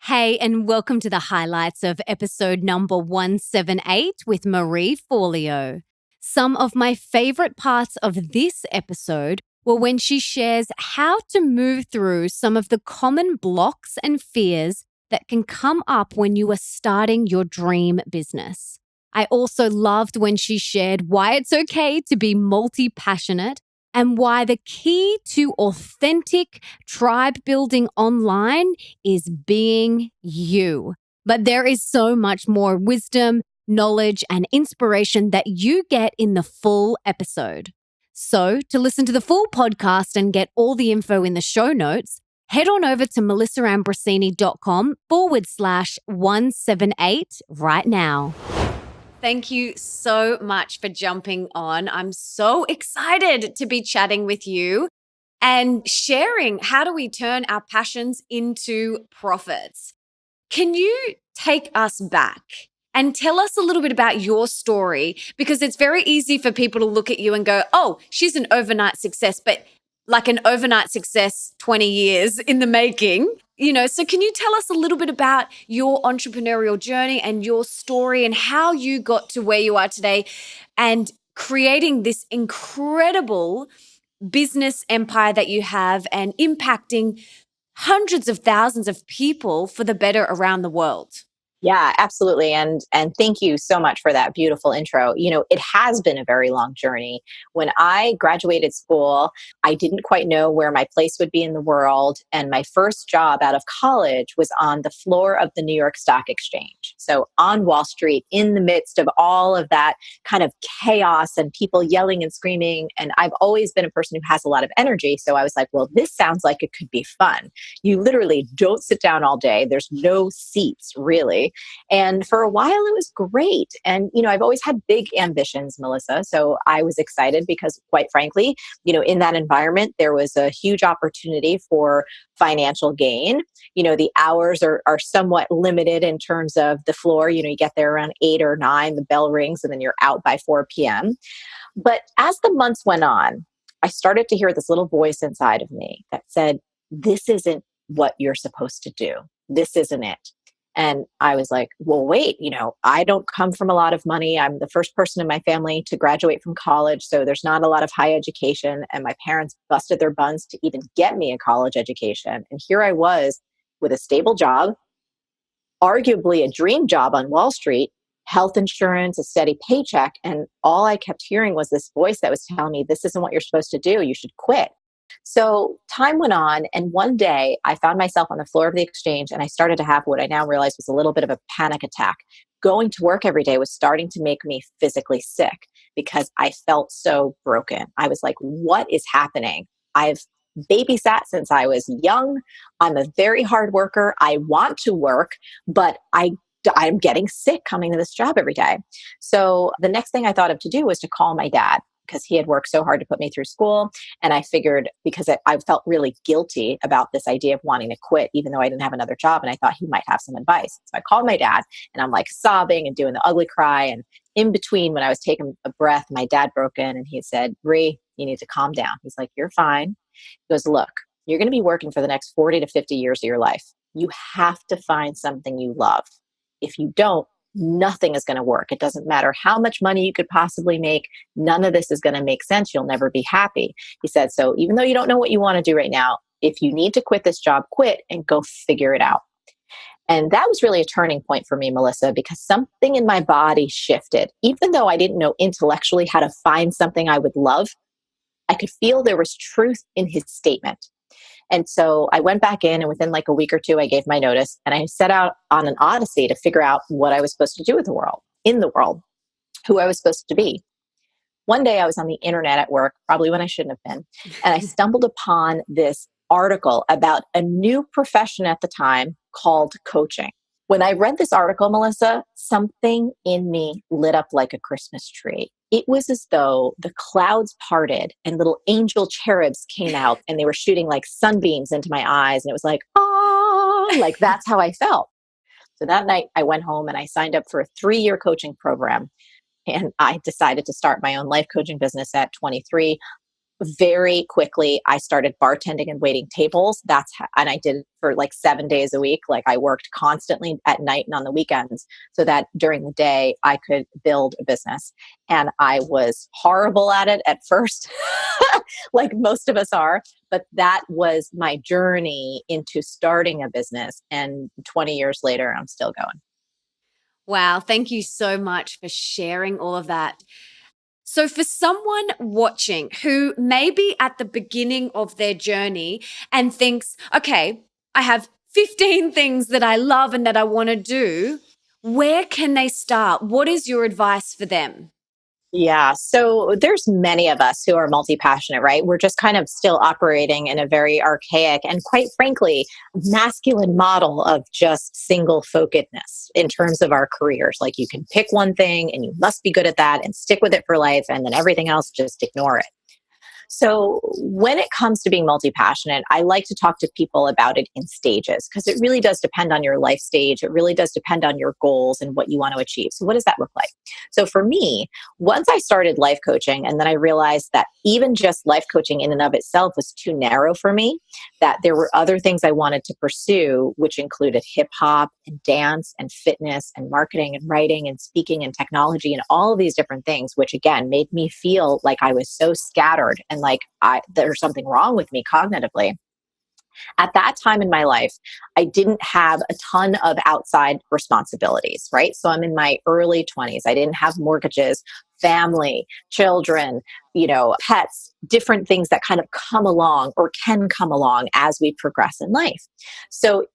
Hey, and welcome to the highlights of episode number 178 with Marie Forleo. Some of my favorite parts of this episode were when she shares how to move through some of the common blocks and fears that can come up when you are starting your dream business. I also loved when she shared why it's okay to be multi-passionate and why the key to authentic tribe building online is being you. But there is so much more wisdom, knowledge, and inspiration that you get in the full episode. So, to listen to the full podcast and get all the info in the show notes, head on over to melissaambrosini.com/178 right now. Thank you so much for jumping on. I'm so excited to be chatting with you and sharing how do we turn our passions into profits. Can you take us back and tell us a little bit about your story? Because it's very easy for people to look at you and go, oh, she's an overnight success, but like an overnight success 20 years in the making. So can you tell us a little bit about your entrepreneurial journey and your story and how you got to where you are today and creating this incredible business empire that you have and impacting hundreds of thousands of people for the better around the world? Yeah, absolutely. And thank you so much for that beautiful intro. It has been a very long journey. When I graduated school, I didn't quite know where my place would be in the world. And my first job out of college was on the floor of the New York Stock Exchange. So on Wall Street, in the midst of all of that kind of chaos and people yelling and screaming. And I've always been a person who has a lot of energy. So I was like, well, this sounds like it could be fun. You literally don't sit down all day. There's no seats really. And for a while, it was great. And, I've always had big ambitions, Melissa. So I was excited because, quite frankly, in that environment, there was a huge opportunity for financial gain. The hours are somewhat limited in terms of the floor. You get there around 8 or 9, the bell rings, and then you're out by 4 p.m. But as the months went on, I started to hear this little voice inside of me that said, this isn't what you're supposed to do. This isn't it. And I was like, well, wait, I don't come from a lot of money. I'm the first person in my family to graduate from college. So there's not a lot of high education. And my parents busted their buns to even get me a college education. And here I was with a stable job, arguably a dream job on Wall Street, health insurance, a steady paycheck. And all I kept hearing was this voice that was telling me, this isn't what you're supposed to do. You should quit. So time went on, and one day I found myself on the floor of the exchange, and I started to have what I now realize was a little bit of a panic attack. Going to work every day was starting to make me physically sick because I felt so broken. I was like, what is happening? I've babysat since I was young. I'm a very hard worker. I want to work, but I'm getting sick coming to this job every day. So the next thing I thought of to do was to call my dad, because he had worked so hard to put me through school. And I figured, because I felt really guilty about this idea of wanting to quit, even though I didn't have another job, and I thought he might have some advice. So I called my dad, and I'm like sobbing and doing the ugly cry. And in between, when I was taking a breath, my dad broke in and he said, Bree, you need to calm down. He's like, you're fine. He goes, look, you're going to be working for the next 40 to 50 years of your life. You have to find something you love. If you don't, nothing is going to work. It doesn't matter how much money you could possibly make. None of this is going to make sense. You'll never be happy. He said, so even though you don't know what you want to do right now, if you need to quit this job, quit and go figure it out. And that was really a turning point for me, Melissa, because something in my body shifted. Even though I didn't know intellectually how to find something I would love, I could feel there was truth in his statement. And so I went back in, and within like a week or two, I gave my notice, and I set out on an odyssey to figure out what I was supposed to do with the world, who I was supposed to be. One day I was on the internet at work, probably when I shouldn't have been, and I stumbled upon this article about a new profession at the time called coaching. When I read this article, Melissa, something in me lit up like a Christmas tree. It was as though the clouds parted and little angel cherubs came out, and they were shooting like sunbeams into my eyes. And it was like, ah, like that's how I felt. So that night I went home and I signed up for a 3-year coaching program. And I decided to start my own life coaching business at 23. very quickly I started bartending and waiting tables. And I did it for like 7 days a week. Like I worked constantly at night and on the weekends so that during the day I could build a business. And I was horrible at it at first, like most of us are. But that was my journey into starting a business. And 20 years later, I'm still going. Wow. Thank you so much for sharing all of that. So, for someone watching who may be at the beginning of their journey and thinks, okay, I have 15 things that I love and that I want to do, where can they start? What is your advice for them? Yeah. So there's many of us who are multi-passionate, right? We're just kind of still operating in a very archaic and quite frankly, masculine model of just single focusedness in terms of our careers. Like you can pick one thing and you must be good at that and stick with it for life. And then everything else, just ignore it. So, when it comes to being multi passionate, I like to talk to people about it in stages because it really does depend on your life stage. It really does depend on your goals and what you want to achieve. So, what does that look like? So, for me, once I started life coaching, and then I realized that even just life coaching in and of itself was too narrow for me, that there were other things I wanted to pursue, which included hip hop and dance and fitness and marketing and writing and speaking and technology and all of these different things, which again made me feel like I was so scattered and like there's something wrong with me cognitively. At that time in my life, I didn't have a ton of outside responsibilities, right? So I'm in my early 20s. I didn't have mortgages, family, children, pets, different things that kind of come along or can come along as we progress in life. So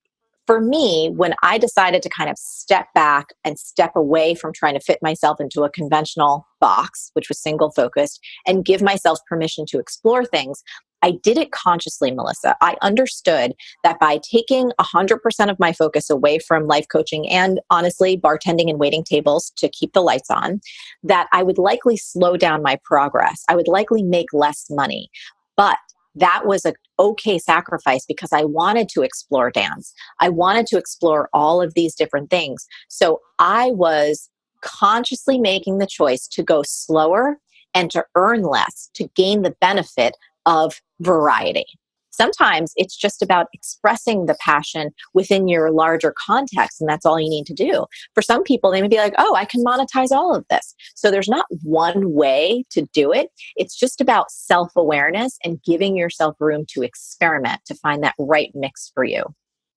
for me, when I decided to kind of step back and step away from trying to fit myself into a conventional box, which was single focused, and give myself permission to explore things, I did it consciously, Melissa. I understood that by taking 100% of my focus away from life coaching and honestly, bartending and waiting tables to keep the lights on, that I would likely slow down my progress. I would likely make less money. But that was a okay sacrifice because I wanted to explore dance. I wanted to explore all of these different things. So I was consciously making the choice to go slower and to earn less to gain the benefit of variety. Sometimes it's just about expressing the passion within your larger context, and that's all you need to do. For some people, they may be like, oh, I can monetize all of this. So there's not one way to do it. It's just about self awareness and giving yourself room to experiment to find that right mix for you.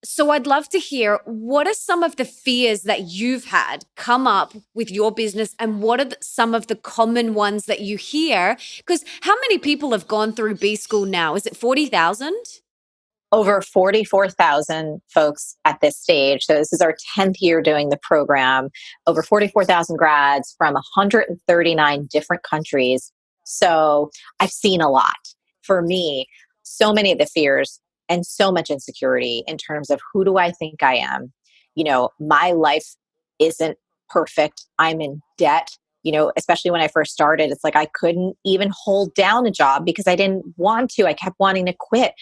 So, I'd love to hear what are some of the fears that you've had come up with your business, and what are some of the common ones that you hear? Because how many people have gone through B School now? Is it 40,000? Over 44,000 folks at this stage. So this is our 10th year doing the program. Over 44,000 grads from 139 different countries. So I've seen a lot. For me, so many of the fears and so much insecurity in terms of who do I think I am? My life isn't perfect. I'm in debt. Especially when I first started, it's like I couldn't even hold down a job because I didn't want to. I kept wanting to quit.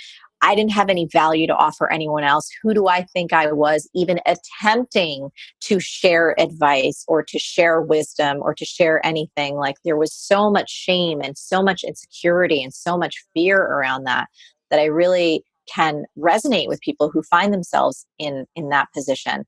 I didn't have any value to offer anyone else. Who do I think I was even attempting to share advice or to share wisdom or to share anything? Like there was so much shame and so much insecurity and so much fear around that I really can resonate with people who find themselves in that position.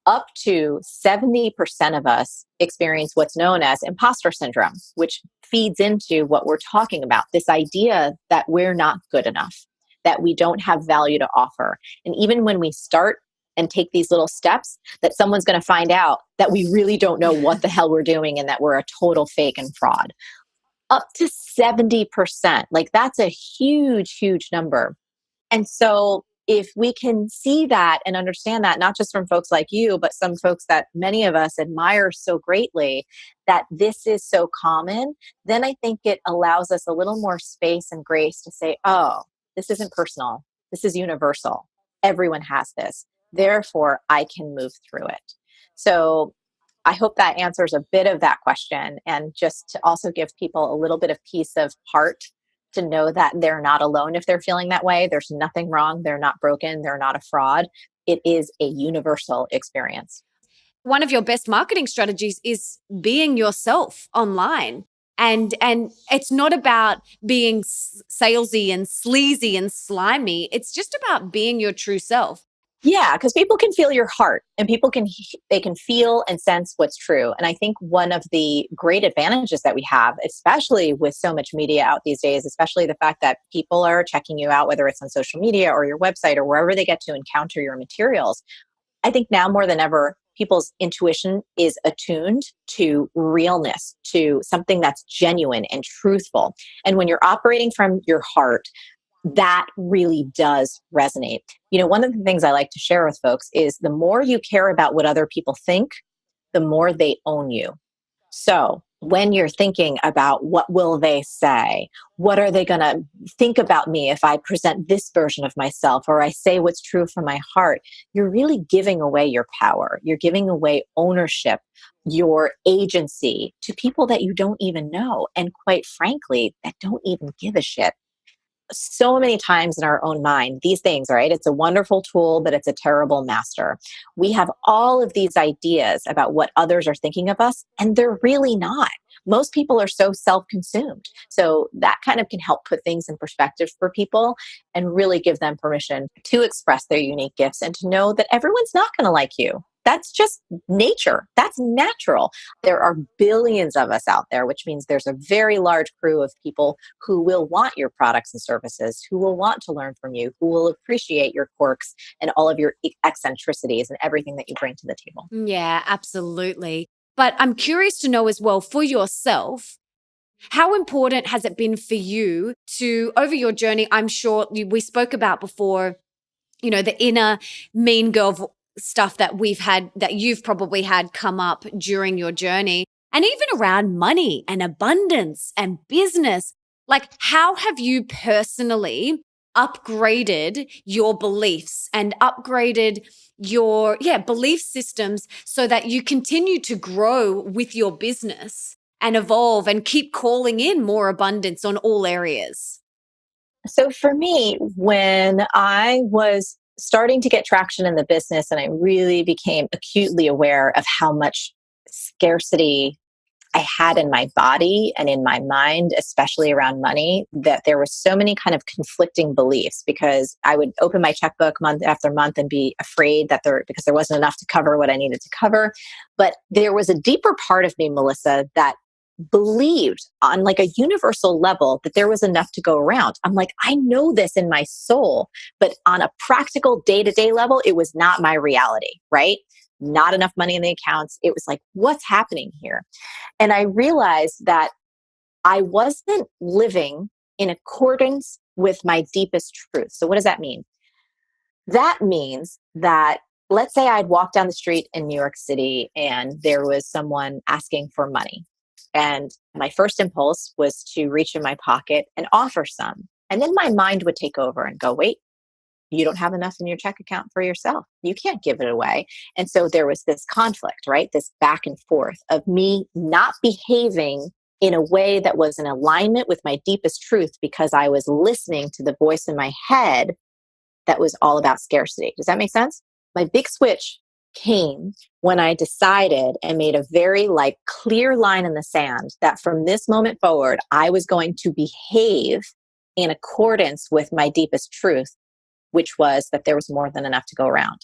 Up to 70% of us experience what's known as imposter syndrome, which feeds into what we're talking about, this idea that we're not good enough, that we don't have value to offer. And even when we start and take these little steps, that someone's going to find out that we really don't know what the hell we're doing and that we're a total fake and fraud. Up to 70%. Like that's a huge, huge number. And so if we can see that and understand that, not just from folks like you, but some folks that many of us admire so greatly, that this is so common, then I think it allows us a little more space and grace to say, oh, this isn't personal. This is universal. Everyone has this. Therefore, I can move through it. So I hope that answers a bit of that question, and just to also give people a little bit of peace of heart to know that they're not alone if they're feeling that way. There's nothing wrong. They're not broken. They're not a fraud. It is a universal experience. One of your best marketing strategies is being yourself online. And it's not about being salesy and sleazy and slimy. It's just about being your true self. Yeah, because people can feel your heart, and people can they can feel and sense what's true. And I think one of the great advantages that we have, especially with so much media out these days, especially the fact that people are checking you out, whether it's on social media or your website or wherever they get to encounter your materials. I think now more than ever, people's intuition is attuned to realness, to something that's genuine and truthful. And when you're operating from your heart, that really does resonate. One of the things I like to share with folks is the more you care about what other people think, the more they own you. So when you're thinking about what will they say, what are they going to think about me if I present this version of myself or I say what's true from my heart, you're really giving away your power. You're giving away ownership, your agency to people that you don't even know. And quite frankly, that don't even give a shit. So many times in our own mind, these things, right? It's a wonderful tool, but it's a terrible master. We have all of these ideas about what others are thinking of us, and they're really not. Most people are so self consumed. So that kind of can help put things in perspective for people and really give them permission to express their unique gifts and to know that everyone's not going to like you. That's just nature. That's natural. There are billions of us out there, which means there's a very large crew of people who will want your products and services, who will want to learn from you, who will appreciate your quirks and all of your eccentricities and everything that you bring to the table. Yeah, absolutely. But I'm curious to know as well for yourself, how important has it been for you to, over your journey? I'm sure we spoke about before, the inner mean girl stuff that we've had, that you've probably had come up during your journey, and even around money and abundance and business. Like, how have you personally upgraded your beliefs and upgraded your belief systems so that you continue to grow with your business and evolve and keep calling in more abundance on all areas? So for me, when I was starting to get traction in the business and I really became acutely aware of how much scarcity I had in my body and in my mind, especially around money, that there were so many kind of conflicting beliefs because I would open my checkbook month after month and be afraid that because there wasn't enough to cover what I needed to cover. But there was a deeper part of me, Melissa, that believed on like a universal level that there was enough to go around. I'm like, I know this in my soul, but on a practical day-to-day level, it was not my reality, right? Not enough money in the accounts. It was like, what's happening here? And I realized that I wasn't living in accordance with my deepest truth. So what does that mean? That means that, let's say I'd walk down the street in New York City and there was someone asking for money. And my first impulse was to reach in my pocket and offer some. And then my mind would take over and go, wait, you don't have enough in your check account for yourself. You can't give it away. And so there was this conflict, right? This back and forth of me not behaving in a way that was in alignment with my deepest truth because I was listening to the voice in my head that was all about scarcity. Does that make sense? My big switch came when I decided and made a very clear line in the sand that from this moment forward, I was going to behave in accordance with my deepest truth, which was that there was more than enough to go around.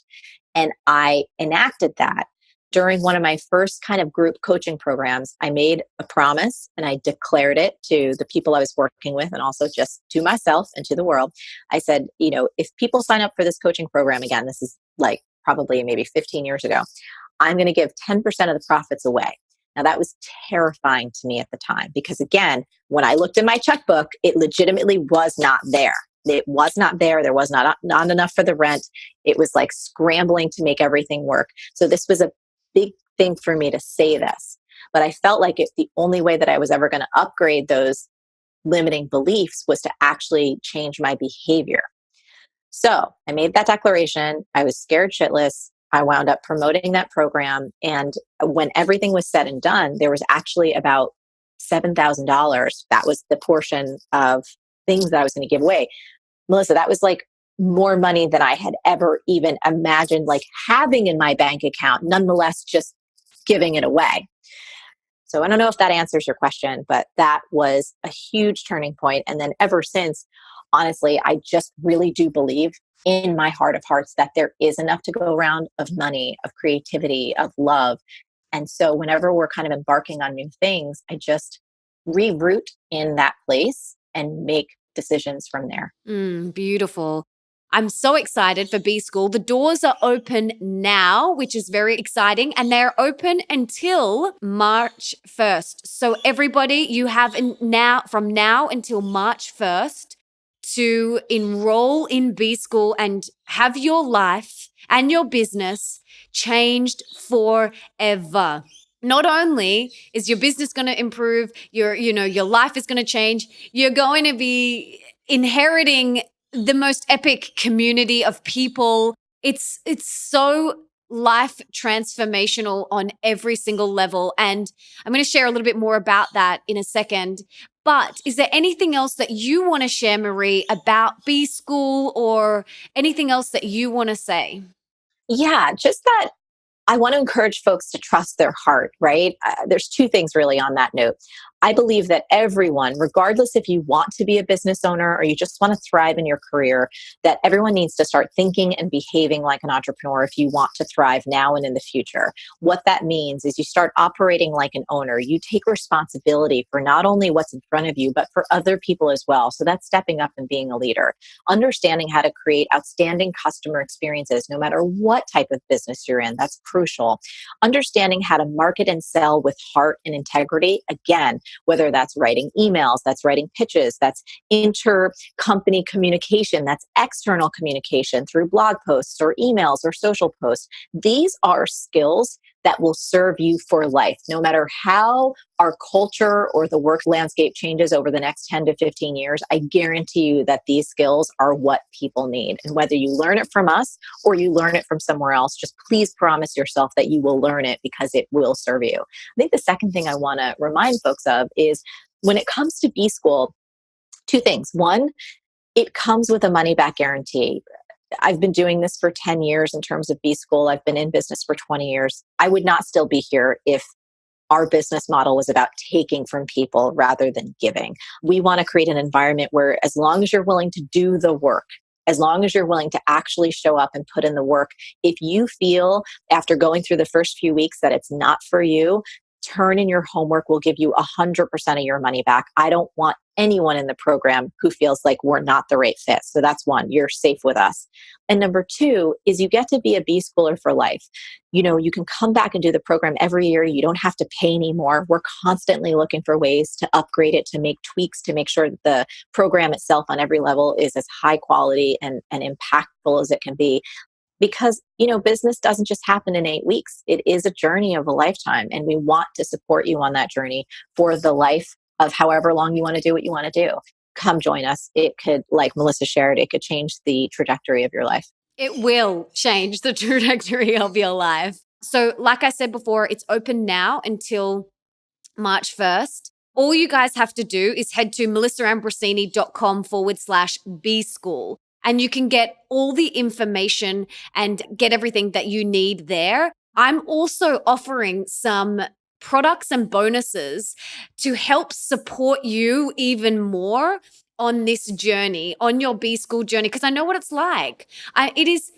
And I enacted that during one of my first kind of group coaching programs. I made a promise and I declared it to the people I was working with and also just to myself and to the world. I said, if people sign up for this coaching program again, this is probably maybe 15 years ago, I'm going to give 10% of the profits away. Now that was terrifying to me at the time because again, when I looked in my checkbook, it legitimately was not there. It was not there. There was not enough for the rent. It was like scrambling to make everything work. So this was a big thing for me to say this. But I felt like the only way that I was ever going to upgrade those limiting beliefs was to actually change my behavior. So I made that declaration. I was scared shitless. I wound up promoting that program. And when everything was said and done, there was actually about $7,000. That was the portion of things that I was going to give away. Melissa, that was more money than I had ever even imagined having in my bank account, nonetheless, just giving it away. So I don't know if that answers your question, but that was a huge turning point. And then ever since, honestly, I just really do believe in my heart of hearts that there is enough to go around of money, of creativity, of love. And so whenever we're kind of embarking on new things, I just reroute in that place and make decisions from there. Beautiful. I'm so excited for B School. The doors are open now, which is very exciting, and they're open until March 1st. So everybody, you have from now until March 1st to enroll in B School and have your life and your business changed forever. Not only is your business going to improve, your life is going to change, you're going to be inheriting the most epic community of people. It's so life transformational on every single level. And I'm going to share a little bit more about that in a second. But is there anything else that you want to share, Marie, about B School or anything else that you want to say? Yeah, just that I want to encourage folks to trust their heart, right? There's two things really on that note. I believe that everyone, regardless if you want to be a business owner or you just want to thrive in your career, that everyone needs to start thinking and behaving like an entrepreneur if you want to thrive now and in the future. What that means is you start operating like an owner. You take responsibility for not only what's in front of you, but for other people as well. So that's stepping up and being a leader, understanding how to create outstanding customer experiences, no matter what type of business you're in. That's crucial. Understanding how to market and sell with heart and integrity. Again, whether that's writing emails, that's writing pitches, that's inter-company communication, that's external communication through blog posts or emails or social posts. These are skills that will serve you for life, no matter how our culture or the work landscape changes over the next 10 to 15 years. I guarantee you that these skills are what people need. And whether you learn it from us or you learn it from somewhere else, just please promise yourself that you will learn it because it will serve you. I think the second thing I want to remind folks of is when it comes to B School, two things. One, it comes with a money back guarantee. I've been doing this for 10 years in terms of B School. I've been in business for 20 years. I would not still be here if our business model was about taking from people rather than giving. We want to create an environment where as long as you're willing to do the work, as long as you're willing to actually show up and put in the work, if you feel after going through the first few weeks that it's not for you, turn in your homework. We'll give you 100% of your money back. I don't want anyone in the program who feels like we're not the right fit. So that's one, you're safe with us. And number two is you get to be a B Schooler for life. You can come back and do the program every year. You don't have to pay anymore. We're constantly looking for ways to upgrade it, to make tweaks, to make sure that the program itself on every level is as high quality and impactful as it can be. Because, business doesn't just happen in 8 weeks. It is a journey of a lifetime. And we want to support you on that journey for the life of however long you want to do what you want to do. Come join us. It could, like Melissa shared, it could change the trajectory of your life. It will change the trajectory of your life. So, like I said before, it's open now until March 1st. All you guys have to do is head to melissaambrosini.com/B School. And you can get all the information and get everything that you need there. I'm also offering some products and bonuses to help support you even more on this journey, on your B School journey, because I know what it's like. It's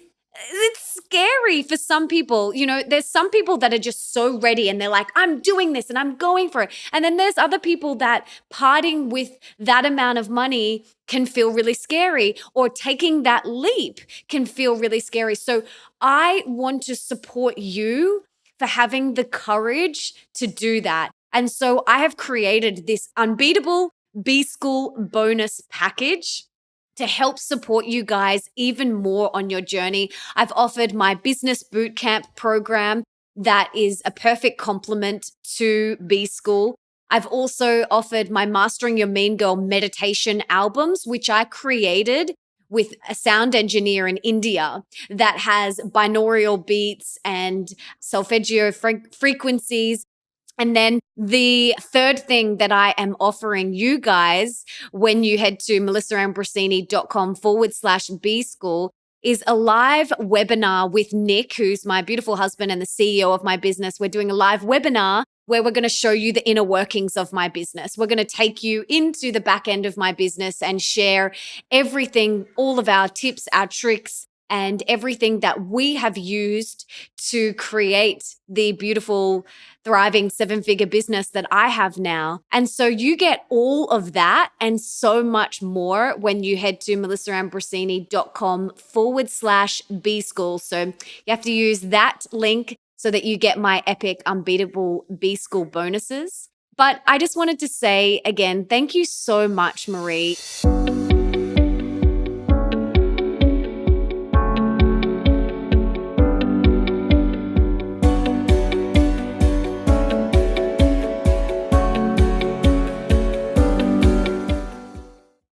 scary for some people. There's some people that are just so ready and they're like, I'm doing this and I'm going for it. And then there's other people that parting with that amount of money can feel really scary, or taking that leap can feel really scary. So I want to support you for having the courage to do that. And so I have created this unbeatable B School bonus package to help support you guys even more on your journey. I've offered my business bootcamp program that is a perfect complement to B School. I've also offered my Mastering Your Mean Girl meditation albums, which I created with a sound engineer in India that has binaural beats and solfeggio frequencies. And then the third thing that I am offering you guys when you head to melissaambrosini.com/B School is a live webinar with Nick, who's my beautiful husband and the CEO of my business. We're doing a live webinar where we're going to show you the inner workings of my business. We're going to take you into the back end of my business and share everything, all of our tips, our tricks, and everything that we have used to create the beautiful, thriving 7-figure business that I have now. And so you get all of that and so much more when you head to melissaambrosini.com/B school. So you have to use that link so that you get my epic, unbeatable B school bonuses. But I just wanted to say again, thank you so much, Marie.